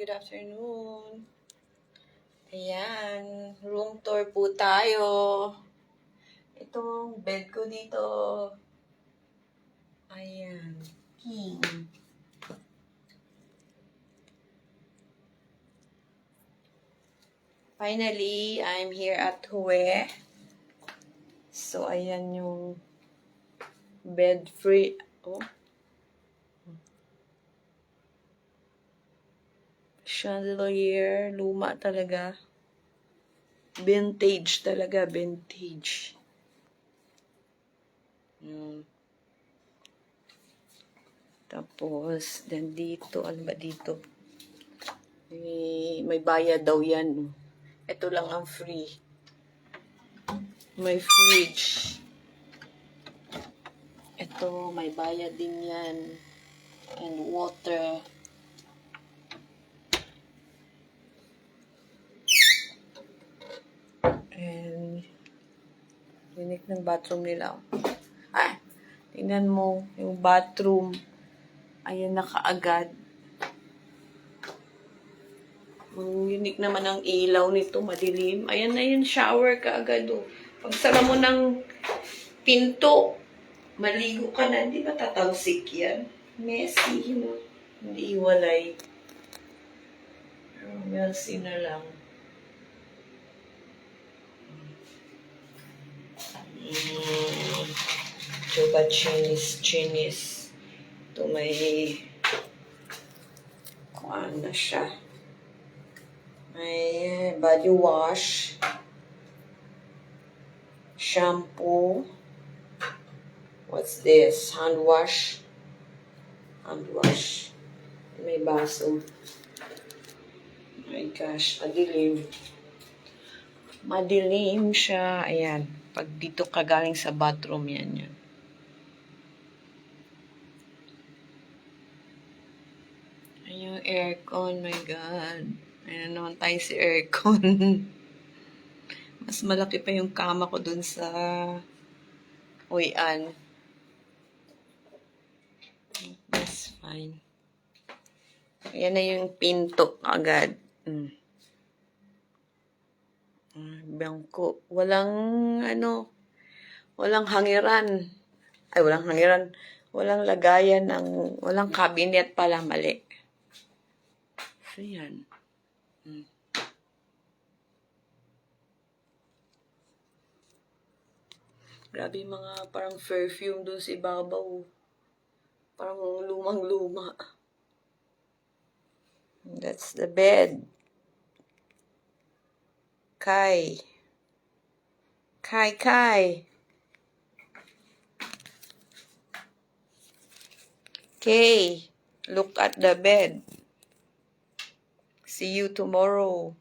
good afternoon. Ayan, room tour po tayo. Itong bed ko dito. Ayan, king. Finally, I'm here at Hue. So, ayan yung bed free. Oh. Chandelier, luma talaga. Vintage talaga, vintage. Tapos, then dito, ano ba dito? May bayad daw yan. Ito lang ang free. May fridge. Ito, may bayad din yan. And water. And, unique ng bathroom nila. Ah, tingnan mo, yung bathroom. Ayan na kaagad. Ang unique naman ang ilaw nito, madilim. Ayan na yung shower kaagad. Oh. Pag sara mo ng pinto, maligo ka na, hindi ba tatalsik yan? Messy, no? Hindi iwalay. Messy na lang. Ito ba chinis? Ito may kuhaan na siya. May body wash. Shampoo. What's this? Hand wash. Hand wash. May baso. Oh my gosh, madilim. Madilim siya. Ayan. Pag dito ka galing sa bathroom, yan. Ayan yung aircon, my God. Ayan naman tayo si aircon. Mas malaki pa yung kama ko dun sa uwian. That's fine. Ayan na yung pinto agad. Bangko. Walang hangiran. Ay, walang hangiran. Walang lagayan ng, walang cabinet pala, mali. So, yan. Grabe mga parang perfume doon sa ibabaw. Parang lumang-luma. That's the bed. Kai. Okay, look at the bed. See you tomorrow.